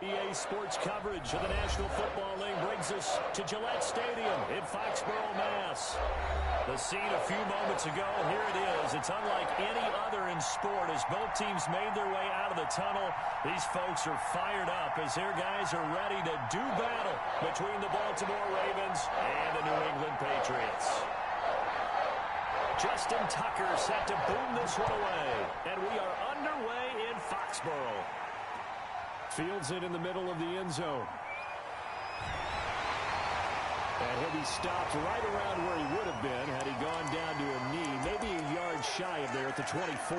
EA Sports coverage of the National Football League brings us to Gillette Stadium in Foxborough, Mass. The scene a few moments ago, here it is. It's unlike any other in sport as both teams made their way out of the tunnel. These folks are fired up as their guys are ready to do battle between the Baltimore Ravens and the New England Patriots. Justin Tucker set to boom this one away, and we are underway in Foxborough. Fields it in the middle of the end zone. And he'll be stopped right around where he would have been had he gone down to a knee, maybe a yard shy of there at the 24.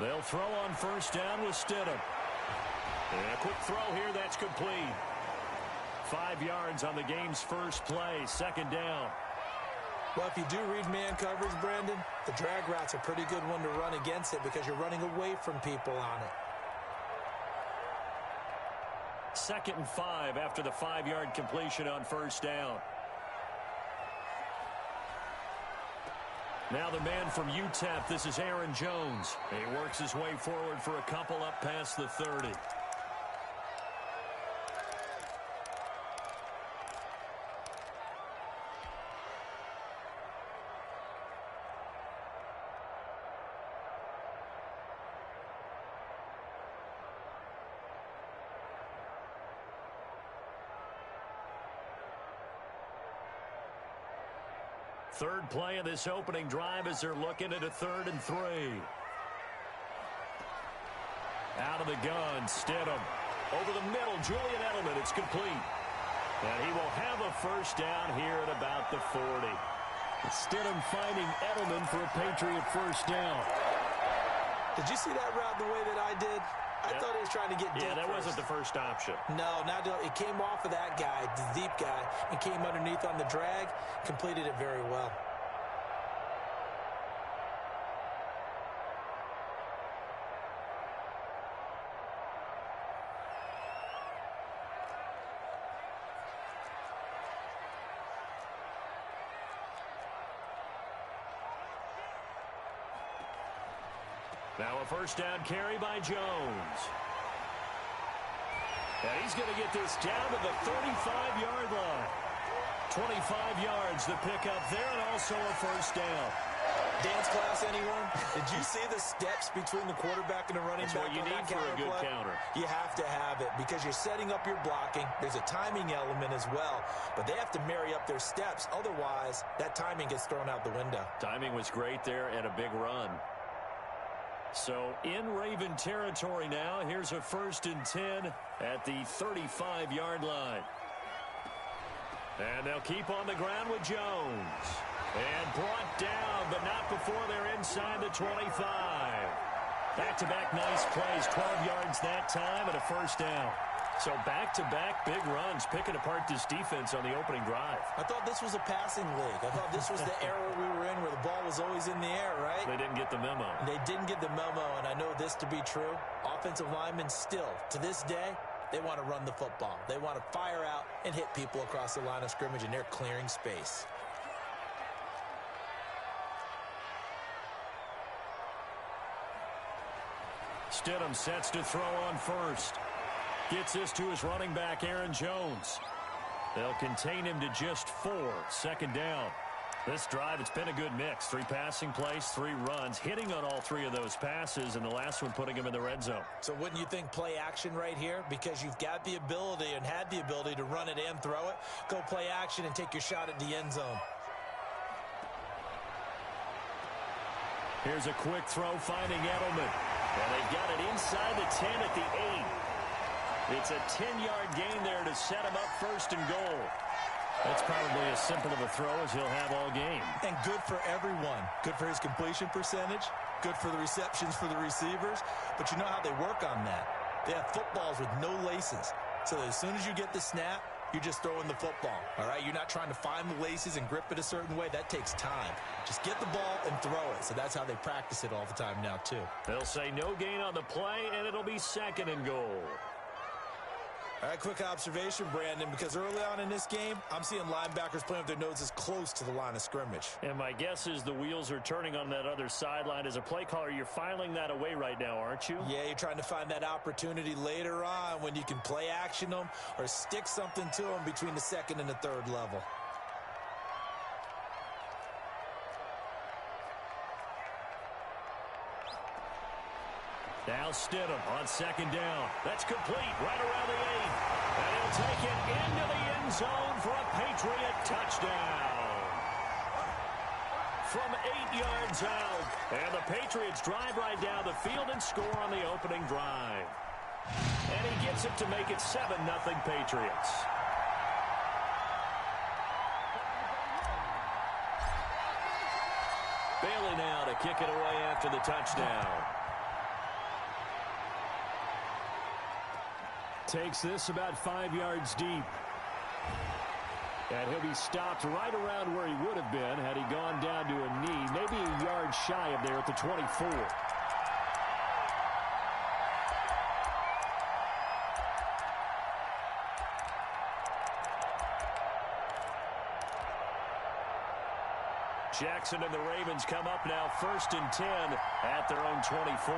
They'll throw on first down with Stidham. And a quick throw here, that's complete. 5 yards on the game's first play, second down. Well, if you do read man coverage, Brandon, the drag route's a pretty good one to run against it because you're running away from people on it. 2nd and 5 after the 5-yard completion on first down. Now the man from UTEP, this is Aaron Jones. He works his way forward for a couple up past the 30. Third play of this opening drive as they're looking at a 3rd and 3. Out of the gun, Stidham. Over the middle, Julian Edelman. It's complete. And he will have a first down here at about the 40. Stidham finding Edelman for a Patriot first down. Did you see that route the way that I did? I thought he was trying to get deep. Yeah, that first. wasn't the first option. No, it came off of that guy, the deep guy, and came underneath on the drag, completed it very well. Now a first down carry by Jones. And he's going to get this down to the 35-yard line. 25 yards the pickup there, and also a first down. Dance class, anyone? Did you see the steps between the quarterback and the running back? That's what you need for a good counter. You have to have it because you're setting up your blocking. There's a timing element as well, but they have to marry up their steps. Otherwise, that timing gets thrown out the window. Timing was great there and a big run. So in Raven territory now, here's a 1st and 10 at the 35-yard line. And they'll keep on the ground with Jones. And brought down, but not before they're inside the 25. Back-to-back nice plays, 12 yards that time and a first down. So back-to-back big runs, picking apart this defense on the opening drive. I thought this was a passing league. I thought this was the era we were in where the ball was always in the air, right? They didn't get the memo. They didn't get the memo, and I know this to be true. Offensive linemen still, to this day, they want to run the football. They want to fire out and hit people across the line of scrimmage, and they're clearing space. Stidham sets to throw on first. Gets this to his running back, Aaron Jones. They'll contain him to just 4. 2nd down. This drive, it's been a good mix. 3 passing plays, 3 runs, hitting on all 3 of those passes, and the last one putting him in the red zone. So wouldn't you think play action right here? Because you've got the ability and had the ability to run it and throw it. Go play action and take your shot at the end zone. Here's a quick throw finding Edelman. And they've got it inside the 10 at the 8. It's a 10-yard gain there to set him up 1st and goal. That's probably as simple of a throw as he'll have all game. And good for everyone. Good for his completion percentage. Good for the receptions for the receivers. But you know how they work on that. They have footballs with no laces. So that as soon as you get the snap, you're just throwing the football, all right? You're not trying to find the laces and grip it a certain way. That takes time. Just get the ball and throw it. So that's how they practice it all the time now, too. They'll say no gain on the play, and it'll be 2nd and goal. All right, quick observation, Brandon, because early on in this game, I'm seeing linebackers playing with their noses close to the line of scrimmage. And my guess is the wheels are turning on that other sideline. As a play caller, you're filing that away right now, aren't you? Yeah, you're trying to find that opportunity later on when you can play action them or stick something to them between the 2nd and the 3rd level. Now Stidham on 2nd down. That's complete right around the 8. And he'll take it into the end zone for a Patriot touchdown. From 8 yards out. And the Patriots drive right down the field and score on the opening drive. And he gets it to make it 7-0 Patriots. Bailey now to kick it away after the touchdown. Takes this about 5 yards deep. And he'll be stopped right around where he would have been had he gone down to a knee, maybe a yard shy of there at the 24. Jackson and the Ravens come up now 1st and 10 at their own 24.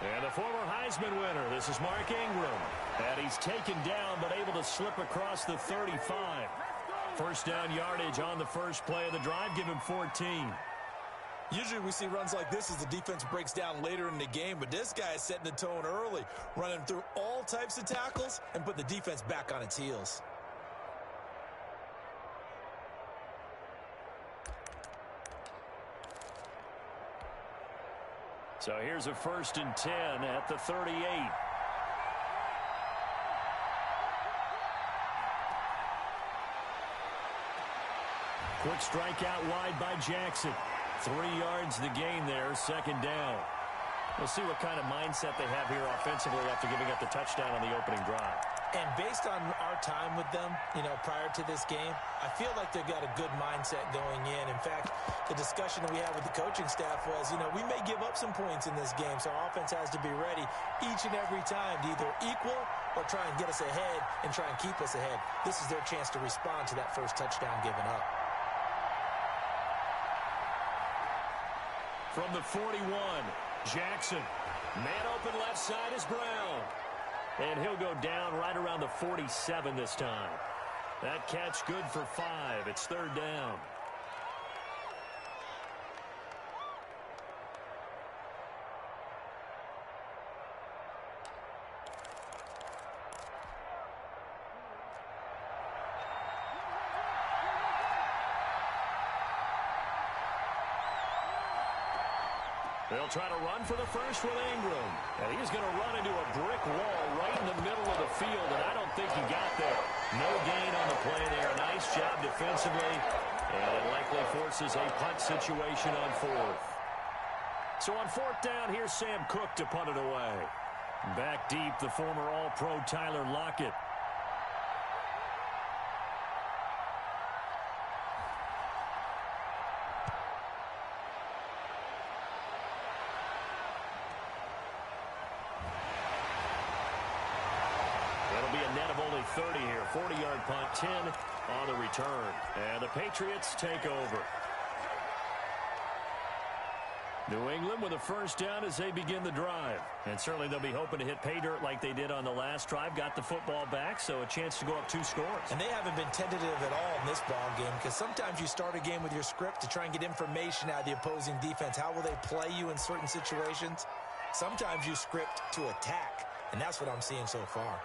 And the former Heisman winner, this is Mark Ingram. And he's taken down but able to slip across the 35. First down yardage on the first play of the drive, give him 14. Usually we see runs like this as the defense breaks down later in the game, but this guy is setting the tone early, running through all types of tackles and put the defense back on its heels. So here's a 1st and 10 at the 38. Quick strike out wide by Jackson. 3 yards the gain there, 2nd down. We'll see what kind of mindset they have here offensively after giving up the touchdown on the opening drive. And based on our time with them, prior to this game, I feel like they've got a good mindset going in. In fact, the discussion that we had with the coaching staff was, we may give up some points in this game, so our offense has to be ready each and every time to either equal or try and get us ahead and try and keep us ahead. This is their chance to respond to that first touchdown given up. From the 41, Jackson. Man open left side is Brown. And he'll go down right around the 47 this time. That catch good for 5. It's 3rd down. They'll try to run for the first with Ingram. And he's going to run into a brick wall right in the middle of the field, and I don't think he got there. No gain on the play there. Nice job defensively, and it likely forces a punt situation on 4th. So on 4th down, here's Sam Cook to punt it away. Back deep, the former All-Pro Tyler Lockett. It'll be a net of only 30 here. 40-yard punt, 10 on the return. And the Patriots take over. New England with a first down as they begin the drive. And certainly they'll be hoping to hit pay dirt like they did on the last drive. Got the football back, so a chance to go up 2 scores. And they haven't been tentative at all in this ball game, because sometimes you start a game with your script to try and get information out of the opposing defense. How will they play you in certain situations? Sometimes you script to attack, and that's what I'm seeing so far.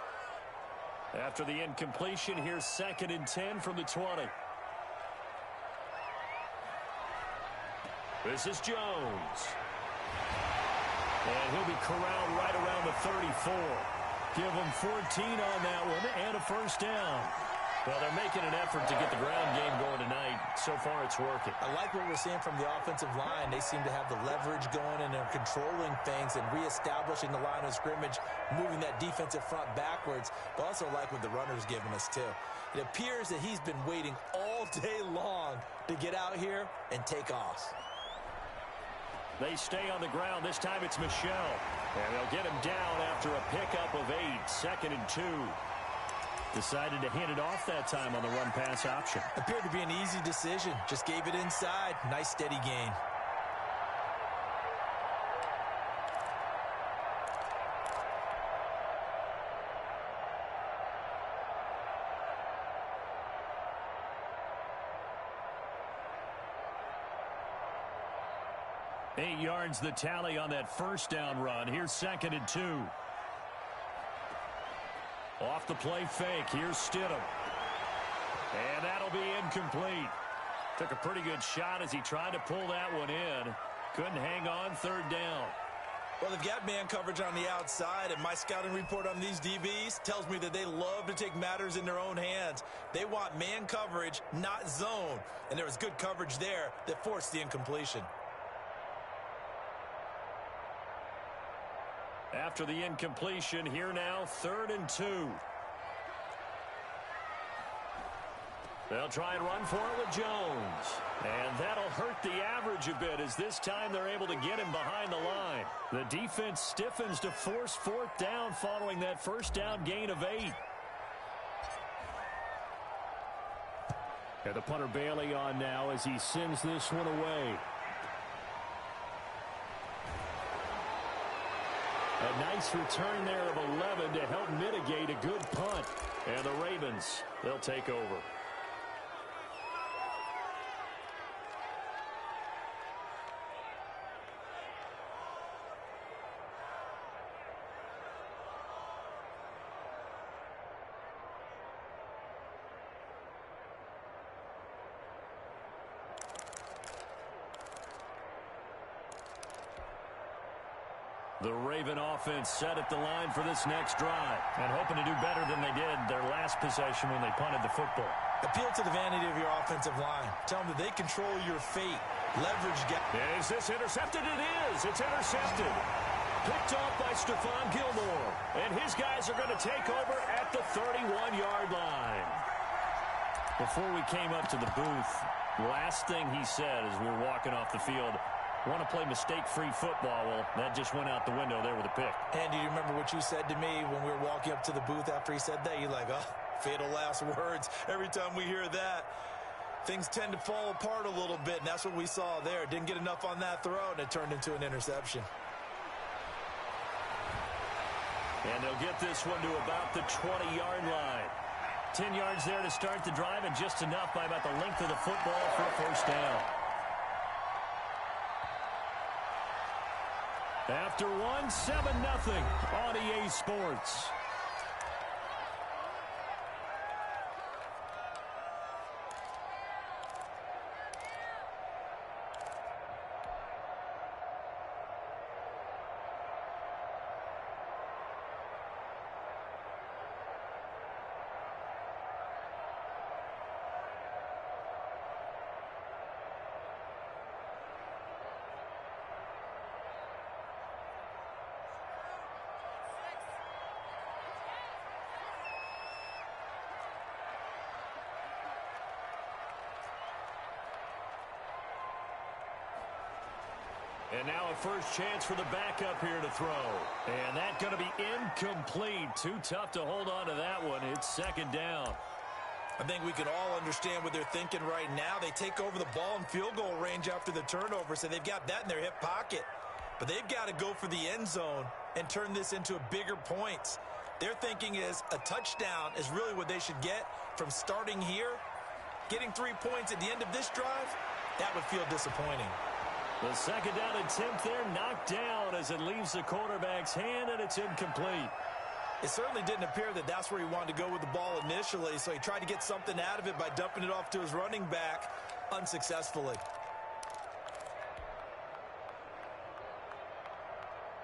After the incompletion, here's 2nd and 10 from the 20. This is Jones. And he'll be corralled right around the 34. Give him 14 on that one and a first down. Well, they're making an effort to get the ground game going tonight. So far, it's working. I like what we're seeing from the offensive line. They seem to have the leverage going, and they're controlling things and reestablishing the line of scrimmage, moving that defensive front backwards. But also like what the runner's giving us, too. It appears that he's been waiting all day long to get out here and take off. They stay on the ground. This time it's Michel. And they'll get him down after a pickup of 8, 2nd and 2. Decided to hand it off that time on the run-pass option. Appeared to be an easy decision. Just gave it inside. Nice steady gain. Eight yards the tally on that first down run. Here's 2nd and 2. Off the play fake. Here's Stidham. And that'll be incomplete. Took a pretty good shot as he tried to pull that one in. Couldn't hang on, 3rd down. Well, they've got man coverage on the outside, and my scouting report on these DBs tells me that they love to take matters in their own hands. They want man coverage, not zone. And there was good coverage there that forced the incompletion. After the incompletion, here now, 3rd and 2. They'll try and run for it with Jones. And that'll hurt the average a bit as this time they're able to get him behind the line. The defense stiffens to force 4th down following that first down gain of 8. And the punter Bailey on now as he sends this one away. A nice return there of 11 to help mitigate a good punt. And the Ravens, they'll take over. The Raven offense set at the line for this next drive and hoping to do better than they did their last possession when they punted the football. Appeal to the vanity of your offensive line. Tell them that they control your fate. Leverage gap. Is this intercepted? It is. It's intercepted. Picked off by Stephon Gilmore. And his guys are going to take over at the 31-yard line. Before we came up to the booth, last thing he said as we were walking off the field, want to play mistake-free football. Well, that just went out the window there with a pick. And do you remember what you said to me when we were walking up to the booth after he said that? You're like, oh, fatal last words. Every time we hear that, things tend to fall apart a little bit, and that's what we saw there. Didn't get enough on that throw, and it turned into an interception. And they'll get this one to about the 20-yard line. 10 yards there to start the drive, and just enough by about the length of the football for a first down. After 7-0 on EA Sports. And now a first chance for the backup here to throw. And that's going to be incomplete. Too tough to hold on to that one. It's 2nd down. I think we can all understand what they're thinking right now. They take over the ball in field goal range after the turnover, so they've got that in their hip pocket. But they've got to go for the end zone and turn this into bigger points. Their thinking is a touchdown is really what they should get from starting here. Getting 3 points at the end of this drive, that would feel disappointing. The 2nd down attempt there knocked down as it leaves the quarterback's hand, and it's incomplete. It certainly didn't appear that that's where he wanted to go with the ball initially, so he tried to get something out of it by dumping it off to his running back unsuccessfully.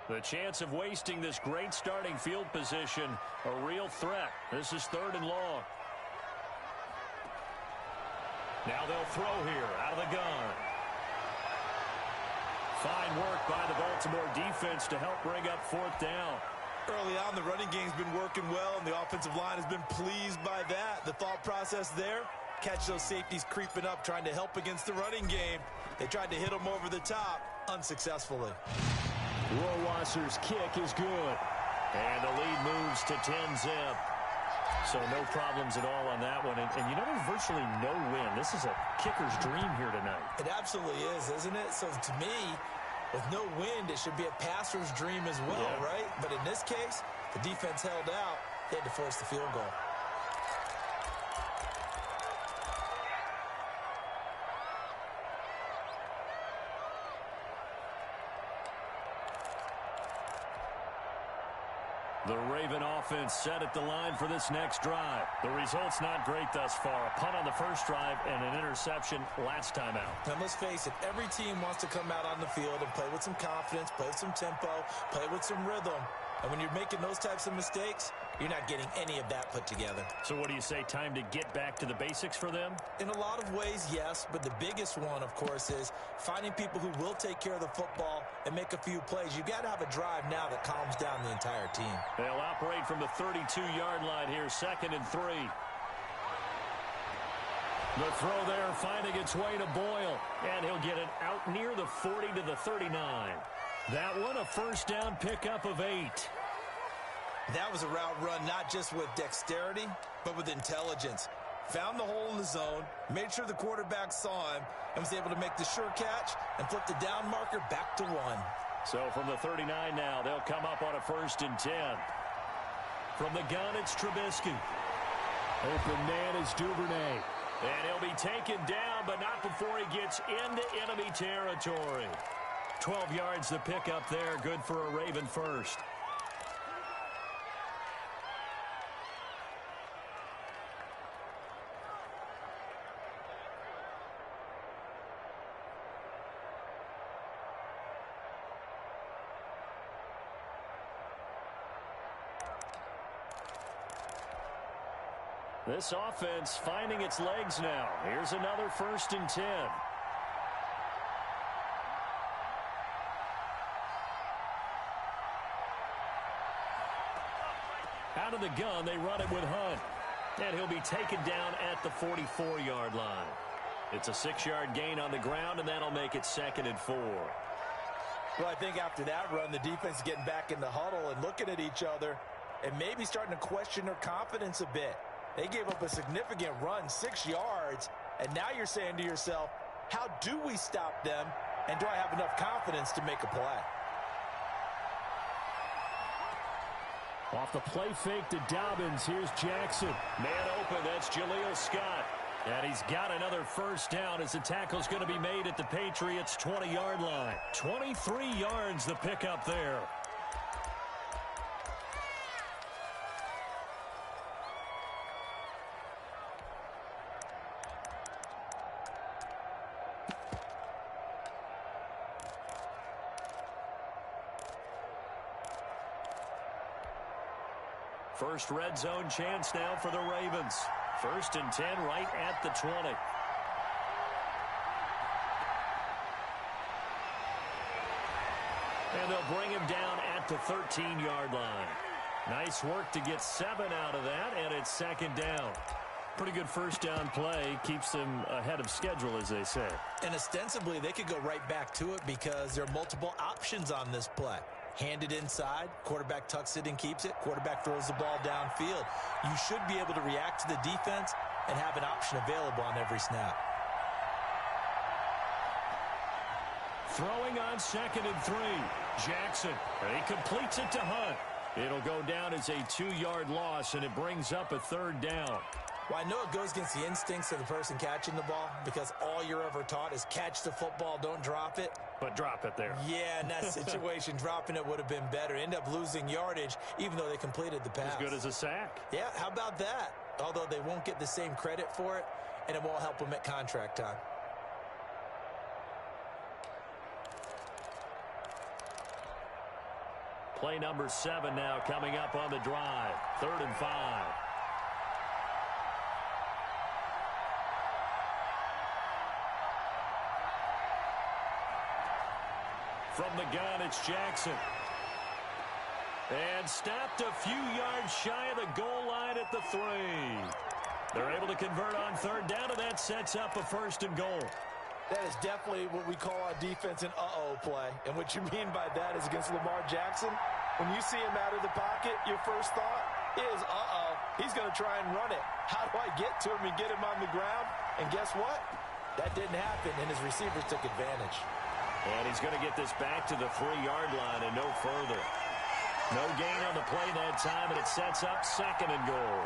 The chance of wasting this great starting field position, a real threat. This is 3rd and long. Now they'll throw here out of the gun. Fine work by the Baltimore defense to help bring up fourth down. Early on, the running game's been working well, and the offensive line has been pleased by that. The thought process there, catch those safeties creeping up, trying to help against the running game. They tried to hit them over the top, unsuccessfully. Rohrwasser's kick is good. And the lead moves to 10-zip. So no problems at all on that one. And you know, there's virtually no win. This is a kicker's dream here tonight. It absolutely is, isn't it? So to me, with no wind, it should be a passer's dream as well, right? But in this case, the defense held out. They had to force the field goal. The Raven offense set at the line for this next drive. The result's not great thus far. A punt on the first drive and an interception last time out. And let's face it, every team wants to come out on the field and play with some confidence, play with some tempo, play with some rhythm. And when you're making those types of mistakes, you're not getting any of that put together. So what do you say, time to get back to the basics for them? In a lot of ways, yes, but the biggest one, of course, is finding people who will take care of the football and make a few plays. You've got to have a drive now that calms down the entire team. They'll operate from the 32-yard line here, 2nd and 3. The throw there finding its way to Boyle, and he'll get it out near the 40 to the 39. That one a first down pickup of 8. That was a route run not just with dexterity, but with intelligence. Found the hole in the zone, made sure the quarterback saw him, and was able to make the sure catch and flip the down marker back to 1. So from the 39 now, they'll come up on a 1st and 10. From the gun, it's Trubisky. Open man is Duvernay. And he'll be taken down, but not before he gets into enemy territory. 12 yards the pickup there, good for a Raven first. This offense finding its legs now. Here's another 1st and 10. Out of the gun, they run it with Hunt. And he'll be taken down at the 44-yard line. It's a 6-yard gain on the ground, and that'll make it 2nd and 4. Well, I think after that run, the defense is getting back in the huddle and looking at each other and maybe starting to question their confidence a bit. They gave up a significant run, 6 yards, and now you're saying to yourself, how do we stop them, and do I have enough confidence to make a play? Off the play fake to Dobbins, here's Jackson. Man open, that's Jaleel Scott. And he's got another first down as the tackle's going to be made at the Patriots' 20-yard line. 23 yards the pickup there. First red zone chance now for the Ravens. 1st and 10 right at the 20. And they'll bring him down at the 13-yard line. Nice work to get 7 out of that, and it's 2nd down. Pretty good first down play. Keeps them ahead of schedule, as they say. And ostensibly, they could go right back to it because there are multiple options on this play. Hand it inside, quarterback tucks it and keeps it, quarterback throws the ball downfield. You should be able to react to the defense and have an option available on every snap. Throwing on 2nd and 3. Jackson, he completes it to Hunt. It'll go down as a 2-yard loss, and it brings up a 3rd down. Well, I know it goes against the instincts of the person catching the ball because all you're ever taught is catch the football, don't drop it. But drop it there. Yeah, in that situation, dropping it would have been better. End up losing yardage, even though they completed the pass. As good as a sack. Yeah, how about that? Although they won't get the same credit for it, and it won't help them at contract time. Play number 7 now coming up on the drive. 3rd and 5. From the gun, it's Jackson. And stopped a few yards shy of the goal line at the 3. They're able to convert on third down, and that sets up a 1st and goal. That is definitely what we call on defense an uh-oh play. And what you mean by that is against Lamar Jackson, when you see him out of the pocket, your first thought is, uh-oh, he's going to try and run it. How do I get to him and get him on the ground? And guess what? That didn't happen, and his receivers took advantage. And he's going to get this back to the 3-yard line and no further. No gain on the play that time, and it sets up 2nd and goal.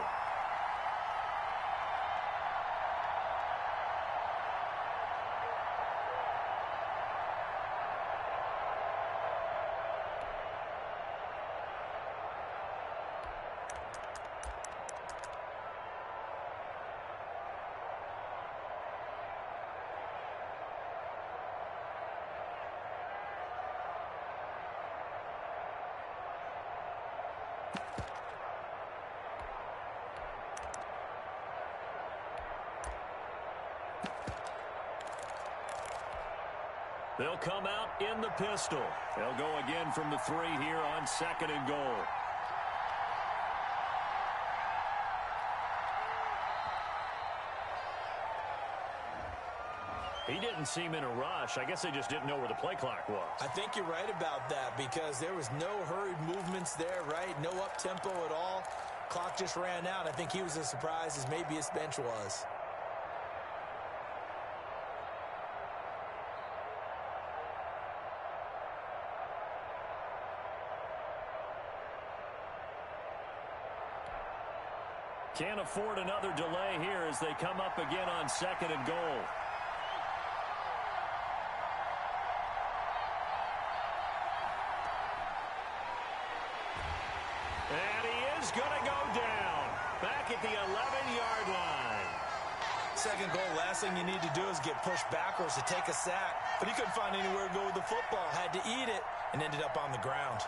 They'll come out in the pistol. They'll go again from the 3 here on 2nd and goal. He didn't seem in a rush. I guess they just didn't know where the play clock was. I think you're right about that because there was no hurried movements there, right? No up-tempo at all. Clock just ran out. I think he was as surprised as maybe his bench was. Can't afford another delay here as they come up again on 2nd and goal. And he is going to go down. Back at the 11-yard line. 2nd goal, last thing you need to do is get pushed backwards to take a sack. But he couldn't find anywhere to go with the football. Had to eat it and ended up on the ground.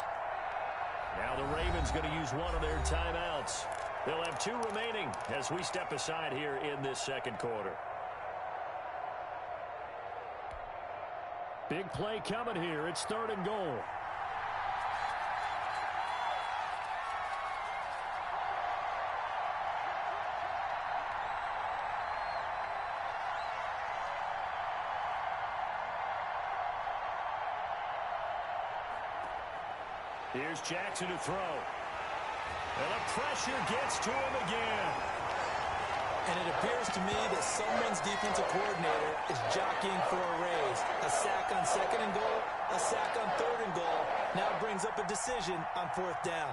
Now the Ravens going to use one of their timeouts. They'll have 2 remaining as we step aside here in this 2nd quarter. Big play coming here. It's 3rd and goal. Here's Jackson to throw. And the pressure gets to him again. And it appears to me that someone's defensive coordinator is jockeying for a raise. A sack on 2nd and goal, a sack on 3rd and goal. Now brings up a decision on 4th down.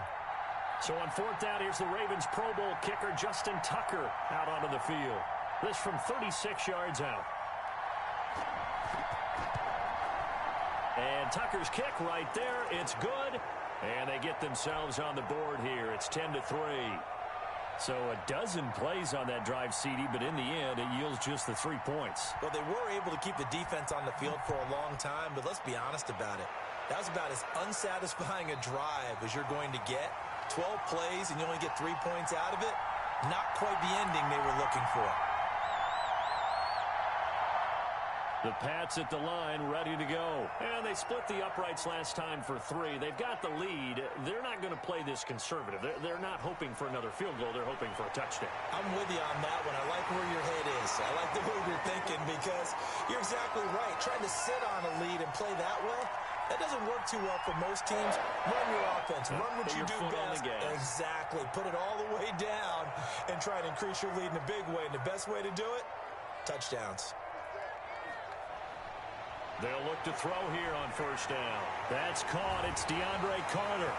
So on 4th down, here's the Ravens Pro Bowl kicker Justin Tucker out onto the field. This from 36 yards out. And Tucker's kick right there. It's good. And they get themselves on the board here. It's 10-3. So a dozen plays on that drive, CD, but in the end, it yields just the 3 points. Well, they were able to keep the defense on the field for a long time, but let's be honest about it. That was about as unsatisfying a drive as you're going to get. 12 plays and you only get 3 points out of it. Not quite the ending they were looking for. The Pats at the line, ready to go. And they split the uprights last time for 3. They've got the lead. They're not going to play this conservative. They're not hoping for another field goal. They're hoping for a touchdown. I'm with you on that one. I like where your head is. I like the way you're thinking because you're exactly right. Trying to sit on a lead and play that way, that doesn't work too well for most teams. Run your offense. Run what you do best. Exactly. Put it all the way down and try to increase your lead in a big way. And the best way to do it, touchdowns. They'll look to throw here on 1st down. That's caught. It's DeAndre Carter.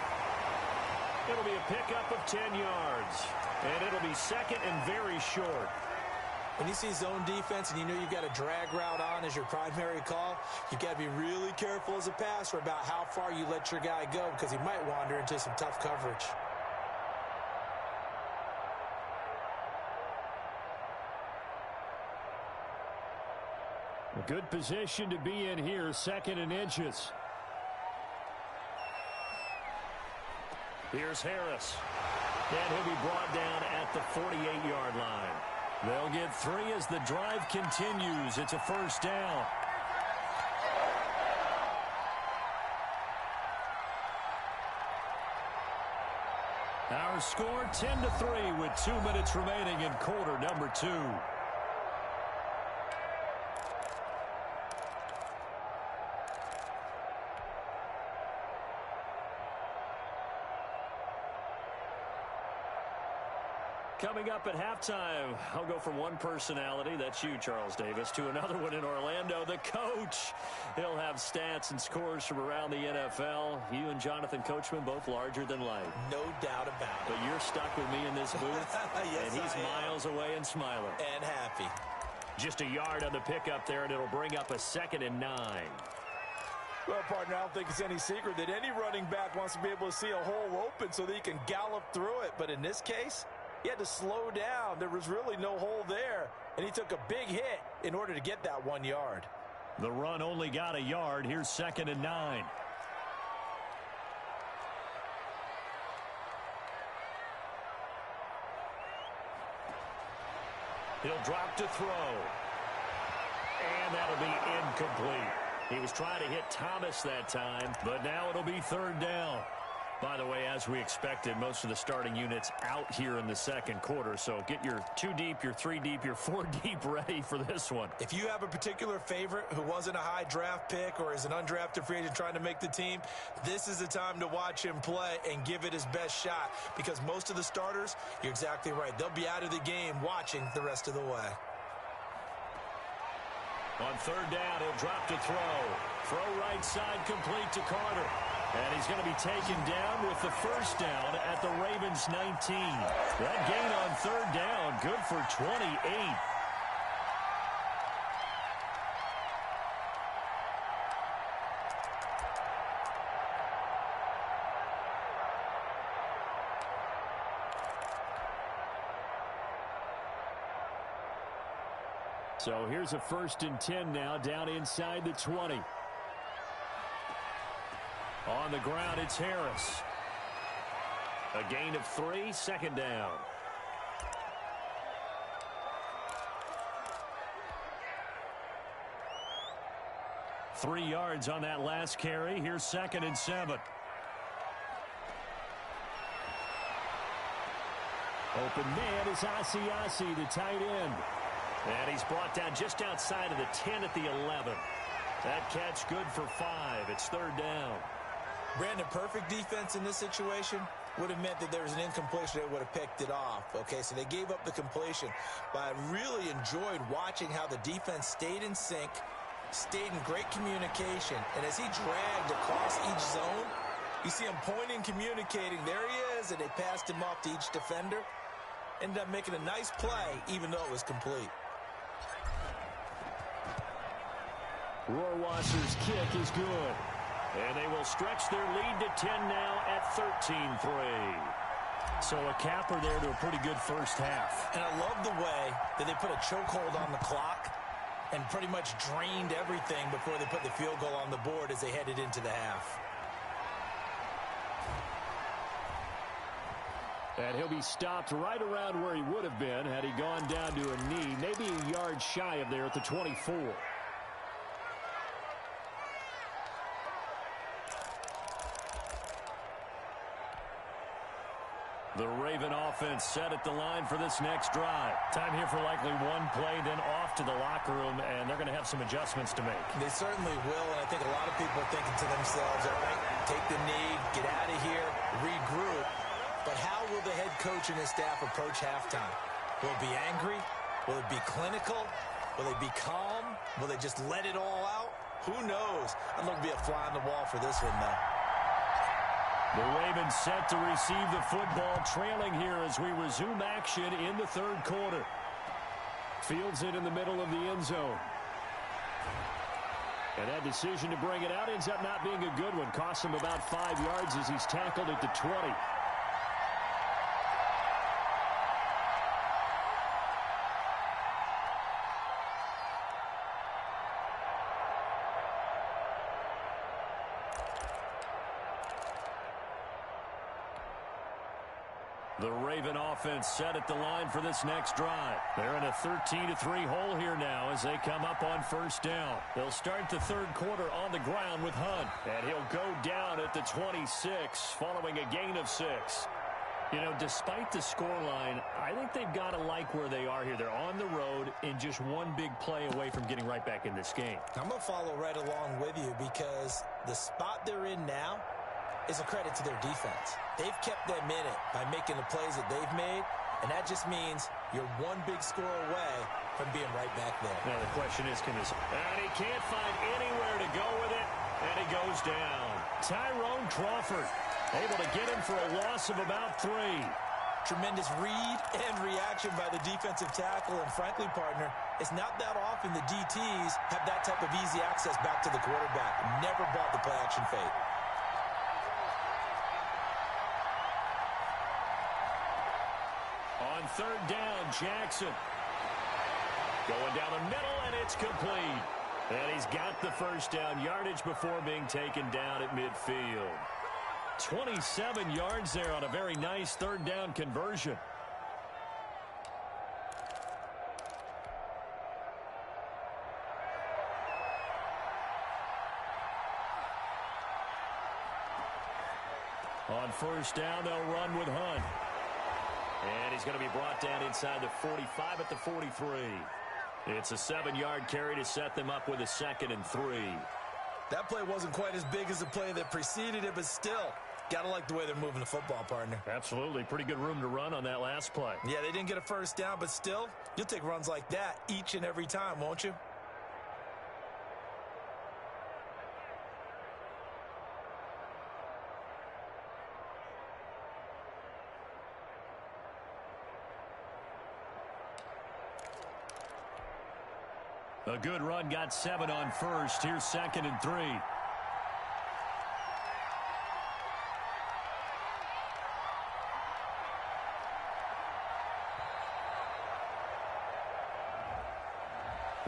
It'll be a pickup of 10 yards. And it'll be 2nd and very short. When you see zone defense and you know you've got a drag route on as your primary call, you've got to be really careful as a passer about how far you let your guy go because he might wander into some tough coverage. A good position to be in here, 2nd and inches. Here's Harris. And he'll be brought down at the 48-yard line. They'll get 3 as the drive continues. It's a 1st down. Our score 10-3 with 2 minutes remaining in quarter number 2. Coming up at halftime, I'll go from one personality, that's you, Charles Davis, to another one in Orlando, the coach. He'll have stats and scores from around the NFL. You and Jonathan Coachman, both larger than life. No doubt about it. But you're stuck with me in this booth, yes, and he's miles away and smiling. And happy. Just a yard on the pickup there, and it'll bring up a 2nd and 9. Well, partner, I don't think it's any secret that any running back wants to be able to see a hole open so that he can gallop through it. But in this case, he had to slow down. There was really no hole there, and he took a big hit in order to get that 1 yard. The run only got a yard. Here's 2nd and 9. He'll drop to throw. And that'll be incomplete. He was trying to hit Thomas that time, but now it'll be 3rd down. By the way, as we expected, most of the starting units out here in the second quarter. So get your 2 deep, your 3 deep, your 4 deep ready for this one. If you have a particular favorite who wasn't a high draft pick or is an undrafted free agent trying to make the team, this is the time to watch him play and give it his best shot. Because most of the starters, you're exactly right, they'll be out of the game watching the rest of the way. On 3rd down, he'll drop to throw. Throw right side complete to Carter. And he's going to be taken down with the 1st down at the Ravens 19. That gain on 3rd down, good for 28. So here's a 1st and 10 now, down inside the 20. On the ground, it's Harris. A gain of 3, 2nd down. Three yards on that last carry. Here's 2nd and 7. Open man is Asiasi, the tight end. And he's brought down just outside of the 10 at the 11. That catch good for 5. It's 3rd down. Brandon, perfect defense in this situation would have meant that there was an incompletion that would have picked it off. Okay, so they gave up the completion. But I really enjoyed watching how the defense stayed in sync, stayed in great communication. And as he dragged across each zone, you see him pointing, communicating. There he is, and they passed him off to each defender. Ended up making a nice play, even though it was complete. Rohrwasser's kick is good. And they will stretch their lead to 10 now at 13-3. So a capper there to a pretty good first half. And I love the way that they put a chokehold on the clock and pretty much drained everything before they put the field goal on the board as they headed into the half. And he'll be stopped right around where he would have been had he gone down to a knee, maybe a yard shy of there at the 24. The Raven offense set at the line for this next drive. Time here for likely one play, then off to the locker room, and they're going to have some adjustments to make. They certainly will, and I think a lot of people are thinking to themselves, all right, take the knee, get out of here, regroup. But how will the head coach and his staff approach halftime? Will it be angry? Will it be clinical? Will they be calm? Will they just let it all out? Who knows? I'm going to be a fly on the wall for this one, though. The Ravens set to receive the football, trailing here as we resume action in the 3rd quarter. Fields it in the middle of the end zone. And that decision to bring it out ends up not being a good one. Costs him about 5 yards as he's tackled at the 20. The Raven offense set at the line for this next drive. They're in a 13-3 hole here now as they come up on 1st down. They'll start the 3rd quarter on the ground with Hunt. And he'll go down at the 26 following a gain of 6. You know, despite the scoreline, I think they've got to like where they are here. They're on the road and just one big play away from getting right back in this game. I'm going to follow right along with you because the spot they're in now is a credit to their defense. They've kept them in it by making the plays that they've made, and that just means you're one big score away from being right back there. Now the question is, can this... And he can't find anywhere to go with it, and he goes down. Tyrone Crawford able to get him for a loss of about 3. Tremendous read and reaction by the defensive tackle, and frankly, partner, it's not that often the DTs have that type of easy access back to the quarterback. Never bought the play action fake. On 3rd down, Jackson. Going down the middle, and it's complete. And he's got the first down yardage before being taken down at midfield. 27 yards there on a very nice 3rd down conversion. On 1st down, they'll run with Hunt. And he's going to be brought down inside the 45 at the 43. It's a 7-yard carry to set them up with a 2nd and 3. That play wasn't quite as big as the play that preceded it, but still, got to like the way they're moving the football, partner. Absolutely. Pretty good room to run on that last play. Yeah, they didn't get a first down, but still, you'll take runs like that each and every time, won't you? A good run, got 7 on 1st. Here's 2nd and 3.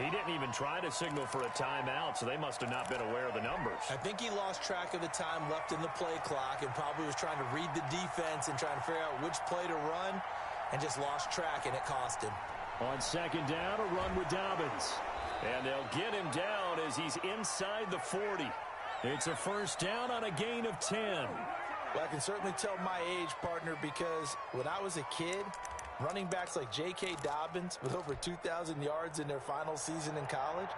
He didn't even try to signal for a timeout, so they must have not been aware of the numbers. I think he lost track of the time left in the play clock and probably was trying to read the defense and trying to figure out which play to run and just lost track, and it cost him. On 2nd down, a run with Dobbins. And they'll get him down as he's inside the 40. It's a 1st down on a gain of 10. Well, I can certainly tell my age, partner, because when I was a kid, running backs like J.K. Dobbins with over 2,000 yards in their final season in college,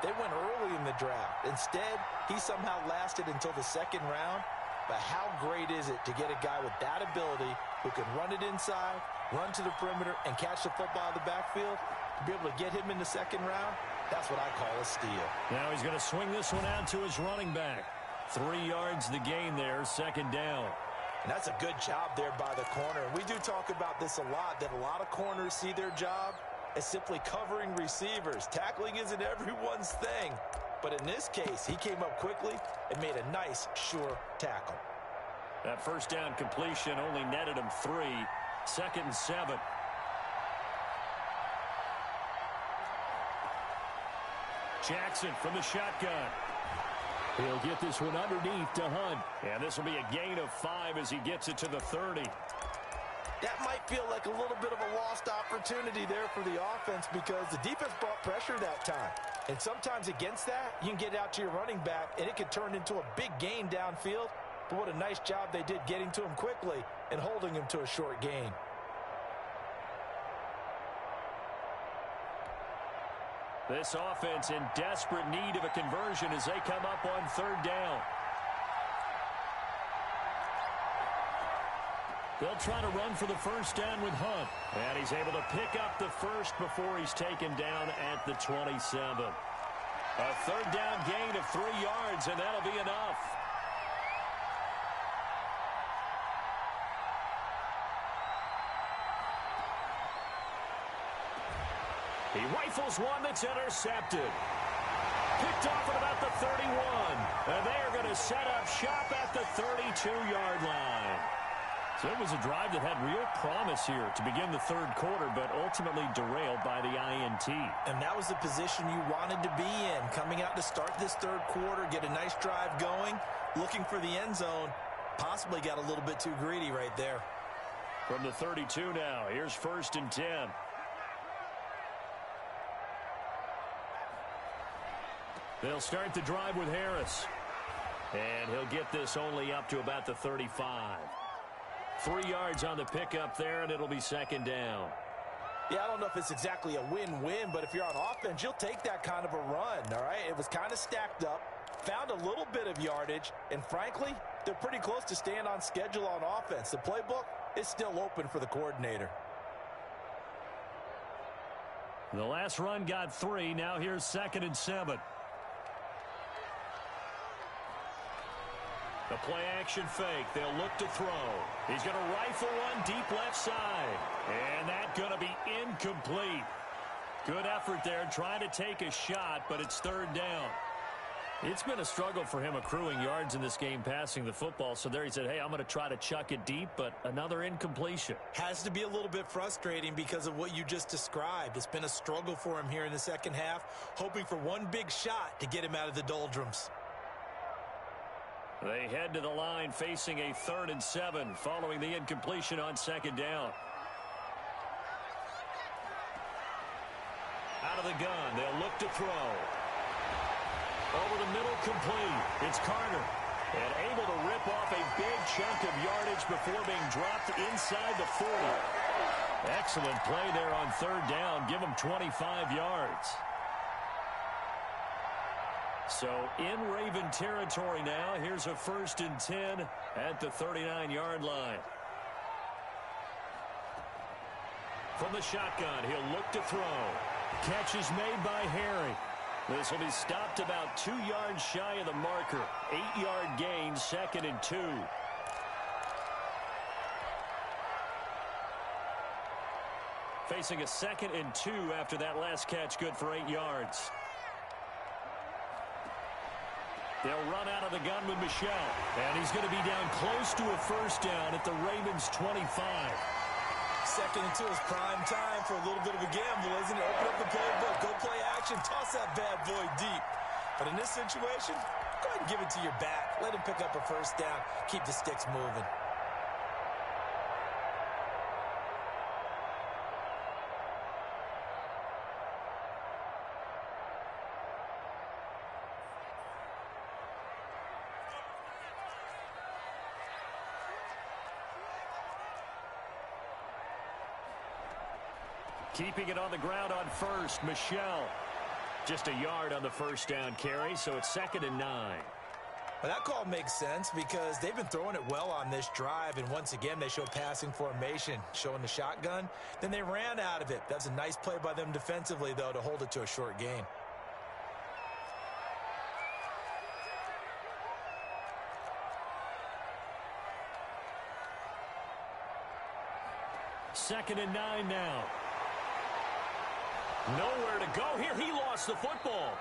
they went early in the draft. Instead, he somehow lasted until the 2nd round. But how great is it to get a guy with that ability who can run it inside, run to the perimeter, and catch the football out of the backfield? To be able to get him in the 2nd round, that's what I call a steal. Now he's going to swing this one out to his running back. 3 yards the gain there, 2nd down. And that's a good job there by the corner. And we do talk about this a lot, that a lot of corners see their job as simply covering receivers. Tackling isn't everyone's thing. But in this case, he came up quickly and made a nice, sure tackle. That 1st down completion only netted him 3. 2nd and 7. Jackson from the shotgun. He'll get this one underneath to Hunt. And this will be a gain of 5 as he gets it to the 30. That might feel like a little bit of a lost opportunity there for the offense because the defense brought pressure that time. And sometimes against that, you can get out to your running back, and it can turn into a big gain downfield. But what a nice job they did getting to him quickly and holding him to a short gain. This offense in desperate need of a conversion as they come up on 3rd down. They'll try to run for the 1st down with Hunt. And he's able to pick up the 1st before he's taken down at the 27. A 3rd down gain of 3 yards, and that'll be enough. He rifles one that's intercepted. Picked off at about the 31. And they are going to set up shop at the 32-yard line. So it was a drive that had real promise here to begin the 3rd quarter, but ultimately derailed by the INT. And that was the position you wanted to be in. Coming out to start this 3rd quarter, get a nice drive going, looking for the end zone. Possibly got a little bit too greedy right there. From the 32 now, here's 1st and 10. They'll start the drive with Harris. And he'll get this only up to about the 35. 3 yards on the pickup there, and it'll be second down. Yeah, I don't know if it's exactly a win-win, but if you're on offense, you'll take that kind of a run, all right? It was kind of stacked up, found a little bit of yardage, and frankly, they're pretty close to staying on schedule on offense. The playbook is still open for the coordinator. The last run got 3. Now here's 2nd and 7. The play-action fake. They'll look to throw. He's going to rifle one deep left side. And that's going to be incomplete. Good effort there trying to take a shot, but it's 3rd down. It's been a struggle for him accruing yards in this game passing the football. So there he said, hey, I'm going to try to chuck it deep, but another incompletion. Has to be a little bit frustrating because of what you just described. It's been a struggle for him here in the second half, hoping for one big shot to get him out of the doldrums. They head to the line facing a 3rd and 7 following the incompletion on 2nd down. Out of the gun, they'll look to throw. Over the middle, complete. It's Carter. And able to rip off a big chunk of yardage before being dropped inside the 40. Excellent play there on 3rd down. Give him 25 yards. So in Raven territory now. Here's a 1st and 10 at the 39-yard line. From the shotgun, he'll look to throw. Catch is made by Harry. This will be stopped about 2 yards shy of the marker. 8-yard gain, 2nd and 2. Facing a 2nd and 2 after that last catch, good for 8 yards. They'll run out of the gun with Michelle. And he's going to be down close to a 1st down at the Ravens' 25. 2nd and 2 is prime time for a little bit of a gamble, isn't it? Open up the playbook, go play action, toss that bad boy deep. But in this situation, go ahead and give it to your back. Let him pick up a 1st down. Keep the sticks moving. Keeping it on the ground on 1st, Michelle. Just a yard on the 1st down carry, so it's 2nd and 9. Well, that call makes sense because they've been throwing it well on this drive, and once again, they show passing formation, showing the shotgun. Then they ran out of it. That's a nice play by them defensively, though, to hold it to a short gain. Second and 9 now. Nowhere to go here. He lost the football.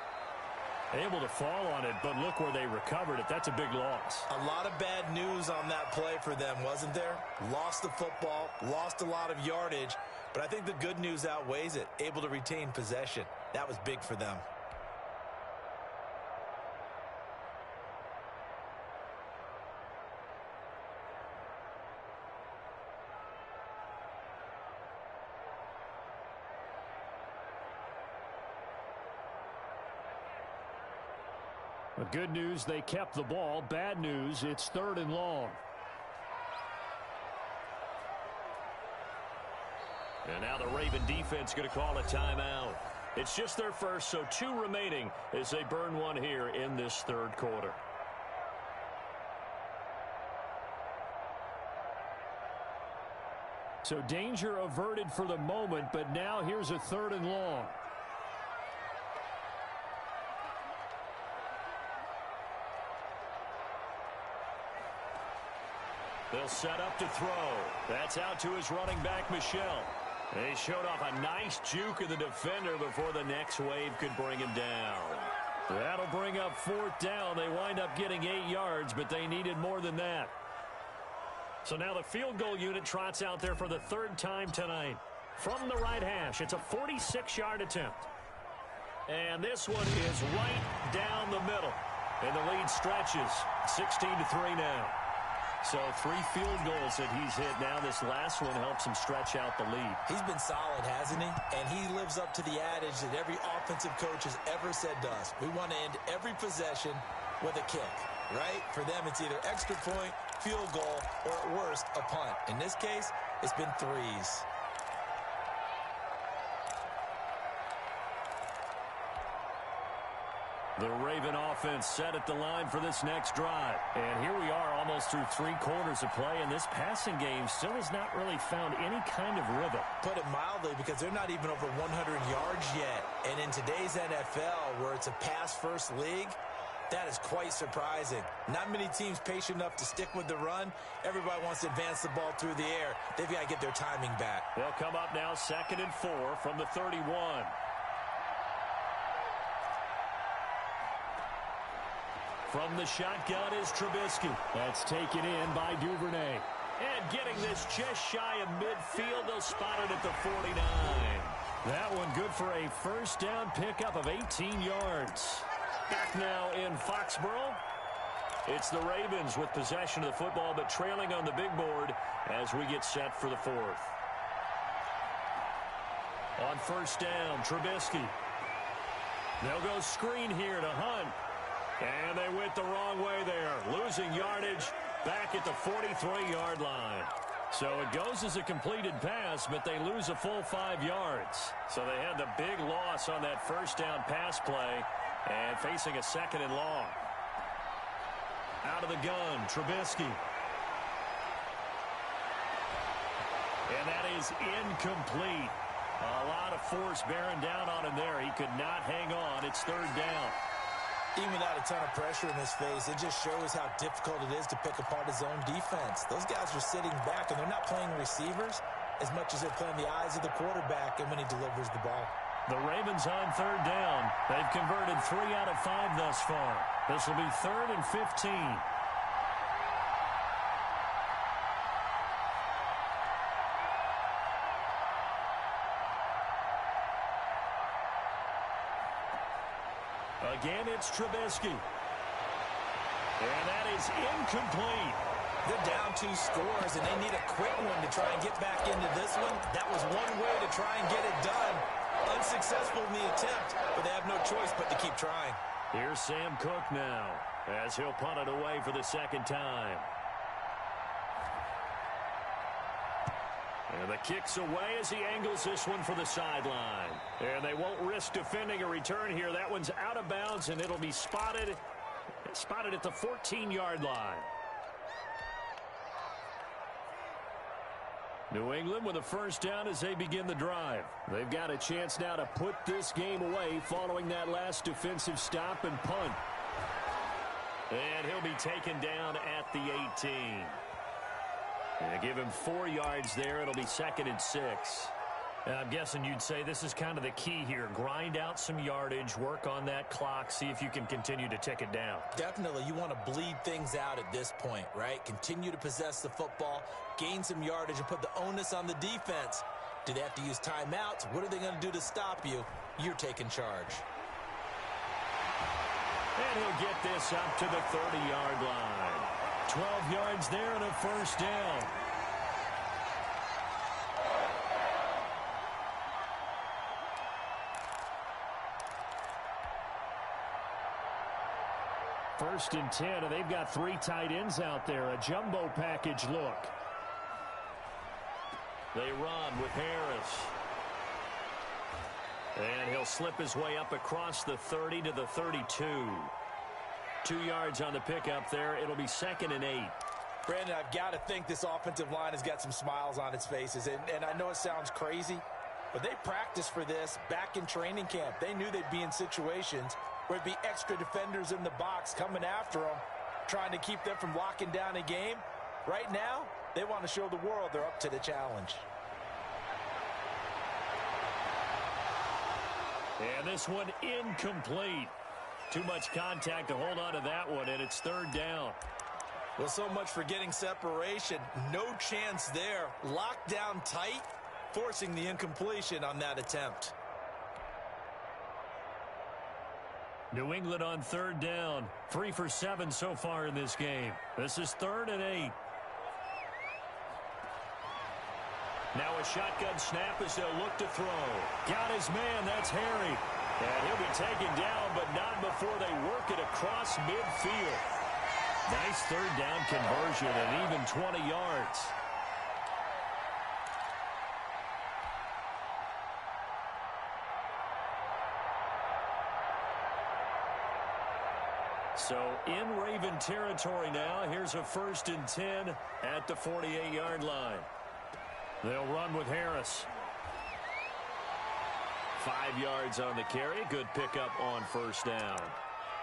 Able to fall on it, but look where they recovered it. That's a big loss. A lot of bad news on that play for them, wasn't there? Lost the football, lost a lot of yardage, but I think the good news outweighs it. Able to retain possession. That was big for them. But good news, they kept the ball. Bad news, it's 3rd and long. And now the Raven defense going to call a timeout. It's just their first, so 2 remaining as they burn one here in this 3rd quarter. So danger averted for the moment, but now here's a 3rd and long. They'll set up to throw. That's out to his running back, Michelle. They showed off a nice juke of the defender before the next wave could bring him down. That'll bring up 4th down. They wind up getting 8 yards, but they needed more than that. So now the field goal unit trots out there for the 3rd time tonight. From the right hash, it's a 46-yard attempt. And this one is right down the middle. And the lead stretches 16-3 now. So 3 field goals that he's hit now. This last one helps him stretch out the lead. He's been solid, hasn't he? And he lives up to the adage that every offensive coach has ever said to us. We want to end every possession with a kick. right? For them, it's either extra point, field goal, or at worst, a punt. In this case, it's been threes. The Raven offense set at the line for this next drive. And here we are almost through 3 quarters of play, and this passing game still has not really found any kind of rhythm. Put it mildly, because they're not even over 100 yards yet. And in today's NFL, where it's a pass-first league, that is quite surprising. Not many teams patient enough to stick with the run. Everybody wants to advance the ball through the air. They've got to get their timing back. They'll come up now 2nd and 4 from the 31. From the shotgun is Trubisky. That's taken in by Duvernay. And getting this just shy of midfield, they'll spot it at the 49. That one good for a first down pickup of 18 yards. Back now in Foxborough. It's the Ravens with possession of the football, but trailing on the big board as we get set for the 4th. On first down, Trubisky. They'll go screen here to Hunt. And they went the wrong way there, losing yardage back at the 43-yard line. So it goes as a completed pass, but they lose a full 5 yards. So they had the big loss on that first down pass play and facing a 2nd and long. Out of the gun, Trubisky. And that is incomplete. A lot of force bearing down on him there. He could not hang on. It's 3rd down. Even without a ton of pressure in his face, it just shows how difficult it is to pick apart his own defense. Those guys are sitting back, and they're not playing receivers as much as they're playing the eyes of the quarterback and when he delivers the ball. The Ravens on 3rd down. They've converted 3 out of 5 thus far. This will be 3rd and 15. Again, it's Trubisky. And that is incomplete. They're down 2 scores, and they need a quick one to try and get back into this one. That was one way to try and get it done. Unsuccessful in the attempt, but they have no choice but to keep trying. Here's Sam Cook now, as he'll punt it away for the 2nd time. And the kick's away as he angles this one for the sideline. And they won't risk defending a return here. That one's out of bounds, and it'll be spotted at the 14-yard line. New England with a first down as they begin the drive. They've got a chance now to put this game away following that last defensive stop and punt. And he'll be taken down at the 18. And give him 4 yards there. It'll be 2nd and 6. I'm guessing you'd say this is kind of the key here. Grind out some yardage, work on that clock, see if you can continue to tick it down. Definitely. You want to bleed things out at this point, right? Continue to possess the football, gain some yardage, and put the onus on the defense. Do they have to use timeouts? What are they going to do to stop you? You're taking charge. And he'll get this up to the 30-yard line. 12 yards there and a first down. First and 10, and they've got 3 tight ends out there. A jumbo package look. They run with Harris. And he'll slip his way up across the 30 to the 32. 2 yards on the pickup there. It'll be 2nd and 8. Brandon, I've got to think this offensive line has got some smiles on its faces. And I know it sounds crazy, but they practiced for this back in training camp. They knew they'd be in situations where it'd be extra defenders in the box coming after them, trying to keep them from locking down a game. Right now, they want to show the world they're up to the challenge. And this one incomplete. Too much contact to hold on to that one, and it's 3rd down. Well, so much for getting separation. No chance there. Locked down tight, forcing the incompletion on that attempt. New England on 3rd down. 3 for 7 so far in this game. This is 3rd and 8. Now a shotgun snap as they'll look to throw. Got his man, that's Harry. And he'll be taken down, but not before they work it across midfield. Nice third down conversion and even 20 yards. So in Raven territory now. Here's a 1st and 10 at the 48-yard line. They'll run with Harris. 5 yards on the carry. Good pickup on 1st down.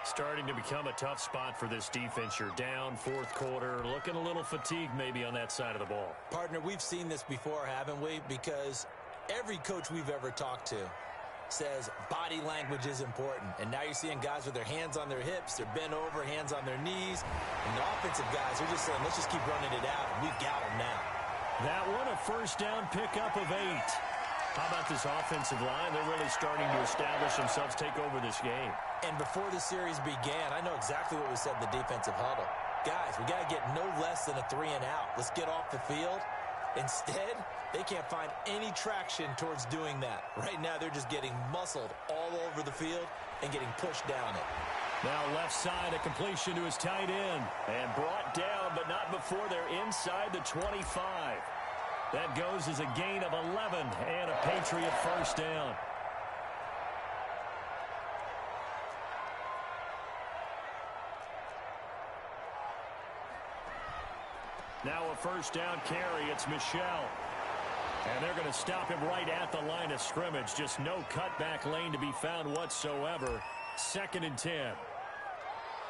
Starting to become a tough spot for this defense. You're down 4th quarter. Looking a little fatigued maybe on that side of the ball. Partner, we've seen this before, haven't we? Because every coach we've ever talked to says body language is important. And now you're seeing guys with their hands on their hips. They're bent over, hands on their knees. And the offensive guys are just saying, let's just keep running it out. And we've got them now. That one a 1st down pickup of 8. How about this offensive line? They're really starting to establish themselves, take over this game. And before the series began, I know exactly what we said in the defensive huddle. Guys, we got to get no less than a 3 and out. Let's get off the field. Instead, they can't find any traction towards doing that. Right now, they're just getting muscled all over the field and getting pushed down it. Now left side, a completion to his tight end. And brought down, but not before they're inside the 25. That goes as a gain of 11 and a Patriot 1st down. Now a 1st down carry. It's Michel. And they're going to stop him right at the line of scrimmage. Just no cutback lane to be found whatsoever. 2nd and 10.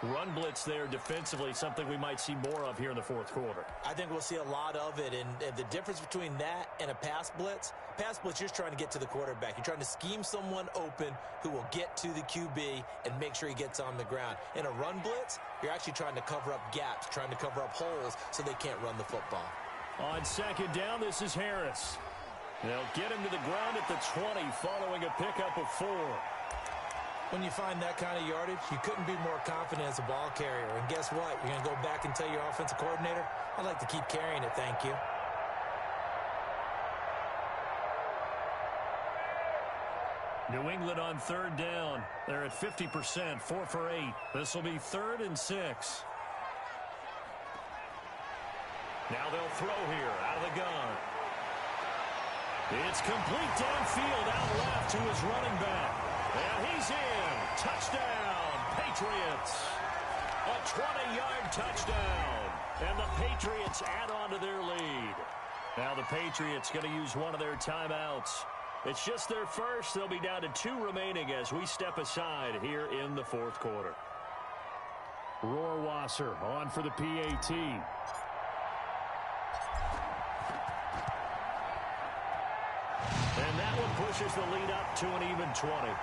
Run blitz there defensively, something we might see more of here in the 4th quarter. I think we'll see a lot of it, and the difference between that and a pass blitz, you're just trying to get to the quarterback. You're trying to scheme someone open who will get to the QB and make sure he gets on the ground. In a run blitz, you're actually trying to cover up gaps, trying to cover up holes so they can't run the football. On 2nd down, this is Harris. They'll get him to the ground at the 20 following a pickup of 4. When you find that kind of yardage, you couldn't be more confident as a ball carrier. And guess what? You're going to go back and tell your offensive coordinator, I'd like to keep carrying it, thank you. New England on 3rd down. They're at 50%, 4 for 8. This will be 3rd and 6. Now they'll throw here out of the gun. It's complete downfield, out left to his running back. And he's in. Touchdown, Patriots. A 20-yard touchdown. And the Patriots add on to their lead. Now the Patriots going to use one of their timeouts. It's just their first. They'll be down to 2 remaining as we step aside here in the 4th quarter. Rohrwasser on for the PAT. And that one pushes the lead up to an even 20.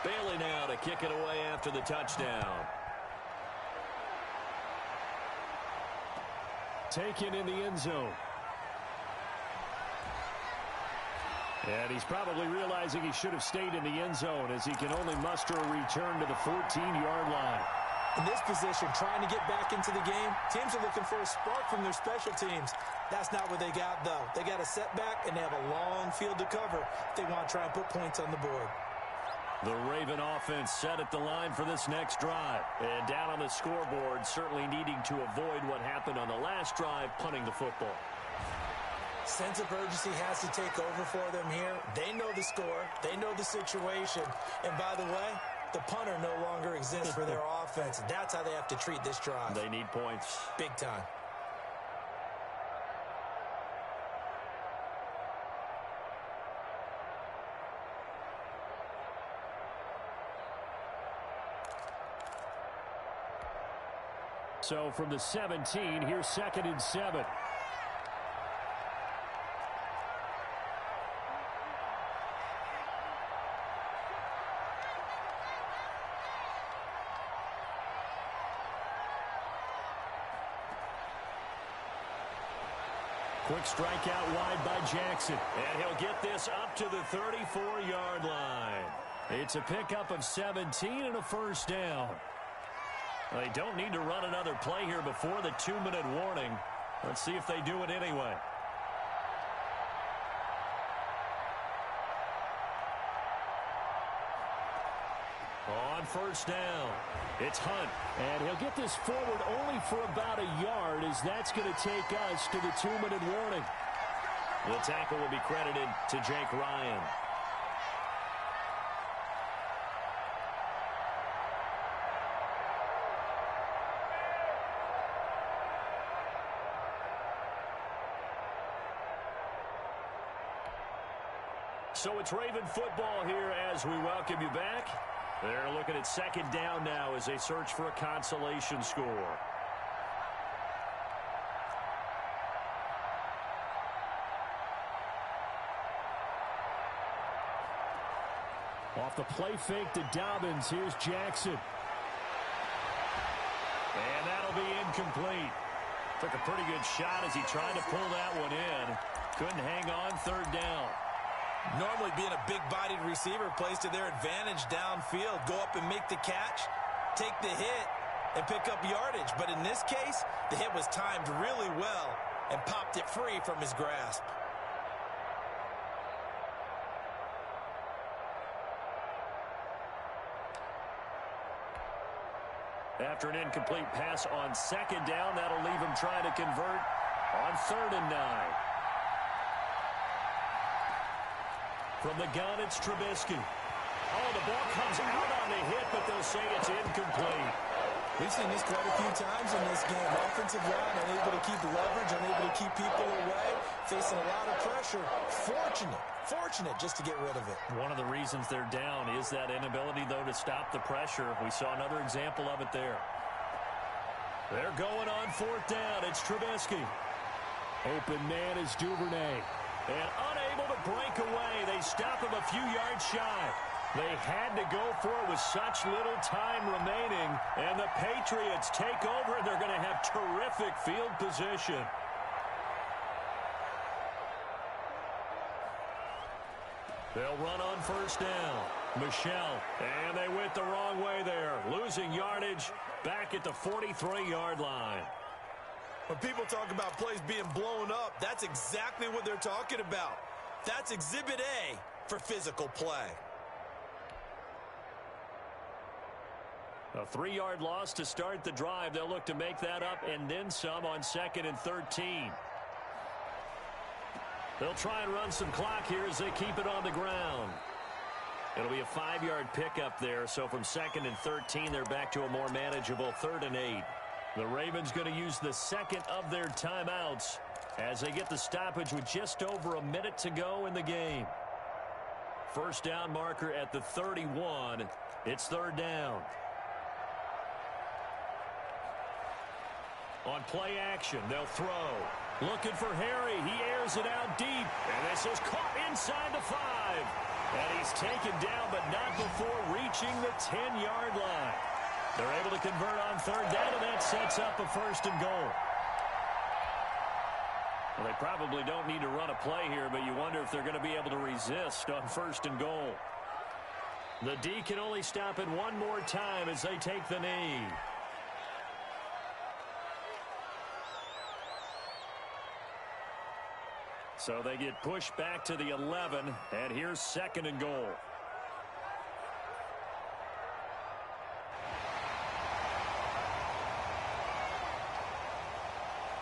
Bailey now to kick it away after the touchdown. Taken in the end zone. And he's probably realizing he should have stayed in the end zone as he can only muster a return to the 14-yard line. In this position, trying to get back into the game, teams are looking for a spark from their special teams. That's not what they got, though. They got a setback, and they have a long field to cover if they want to try and put points on the board. The Raven offense set at the line for this next drive. And down on the scoreboard, certainly needing to avoid what happened on the last drive, punting the football. Sense of urgency has to take over for them here. They know the score. They know the situation. And by the way, the punter no longer exists for their offense. That's how they have to treat this drive. They need points. Big time. So from the 17, here's 2nd and 7. Quick strike out wide by Jackson. And he'll get this up to the 34-yard line. It's a pickup of 17 and a 1st down. They don't need to run another play here before the 2-minute warning. Let's see if they do it anyway. on first down. It's Hunt. And he'll get this forward only for about a yard, as that's going to take us to the 2-minute warning. The tackle will be credited to Jake Ryan. So it's Raven football here as we welcome you back. They're looking at second down now as they search for a consolation score. Off the play fake to Dobbins. Here's Jackson. And that'll be incomplete. Took a pretty good shot as he tried to pull that one in. Couldn't hang on third down. Normally being a big-bodied receiver plays to their advantage downfield. Go up and make the catch, take the hit, and pick up yardage. But in this case, the hit was timed really well and popped it free from his grasp. After an incomplete pass on second down, that'll leave him trying to convert on 3rd and 9. From the gun, it's Trubisky. Oh, the ball comes out on the hit, but they'll say it's incomplete. We've seen this quite a few times in this game. Offensive line unable to keep leverage, unable to keep people away, facing a lot of pressure. Fortunate just to get rid of it. One of the reasons they're down is that inability, though, to stop the pressure. We saw another example of it there. They're going on 4th down. It's Trubisky. Open man is Duvernay. And unable to break away. They stop him a few yards shy. They had to go for it with such little time remaining. And the Patriots take over, and they're going to have terrific field position. They'll run on 1st down. Michelle. And they went the wrong way there. Losing yardage back at the 43-yard line. When people talk about plays being blown up, that's exactly what they're talking about. That's Exhibit A for physical play. A 3-yard loss to start the drive. They'll look to make that up and then some on 2nd and 13. They'll try and run some clock here as they keep it on the ground. It'll be a 5-yard pickup there, so from 2nd and 13, they're back to a more manageable 3rd and 8. The Ravens going to use the second of their timeouts as they get the stoppage with just over a minute to go in the game. First down marker at the 31. It's 3rd down. On play action, they'll throw. Looking for Harry. He airs it out deep. And this is caught inside the 5. And he's taken down, but not before reaching the 10-yard line. They're able to convert on 3rd down, and that sets up a 1st and goal. Well, they probably don't need to run a play here, but you wonder if they're going to be able to resist on 1st and goal. The D can only stop it one more time as they take the knee. So they get pushed back to the 11, and here's 2nd and goal.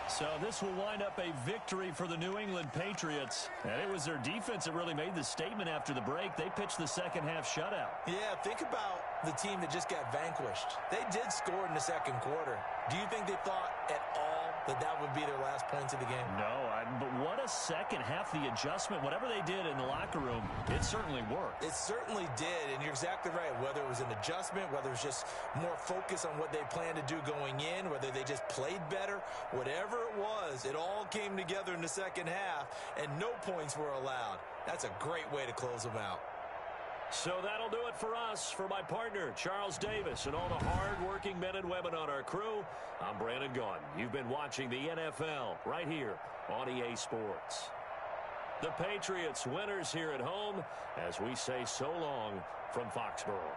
So this will wind up a victory for the New England Patriots. And it was their defense that really made the statement after the break. They pitched the second half shutout. Yeah, think about the team that just got vanquished. They did score in the 2nd quarter. Do you think they thought at all that would be their last points of the game? No, but what a second half. The adjustment, whatever they did in the locker room, it certainly worked. It certainly did, and you're exactly right. Whether it was an adjustment, whether it was just more focus on what they planned to do going in, whether they just played better, whatever it was, it all came together in the 2nd half, and no points were allowed. That's a great way to close them out. So that'll do it for us. For my partner, Charles Davis, and all the hard-working men and women on our crew, I'm Brandon Gaudin. You've been watching the NFL right here on EA Sports. The Patriots winners here at home as we say so long from Foxborough.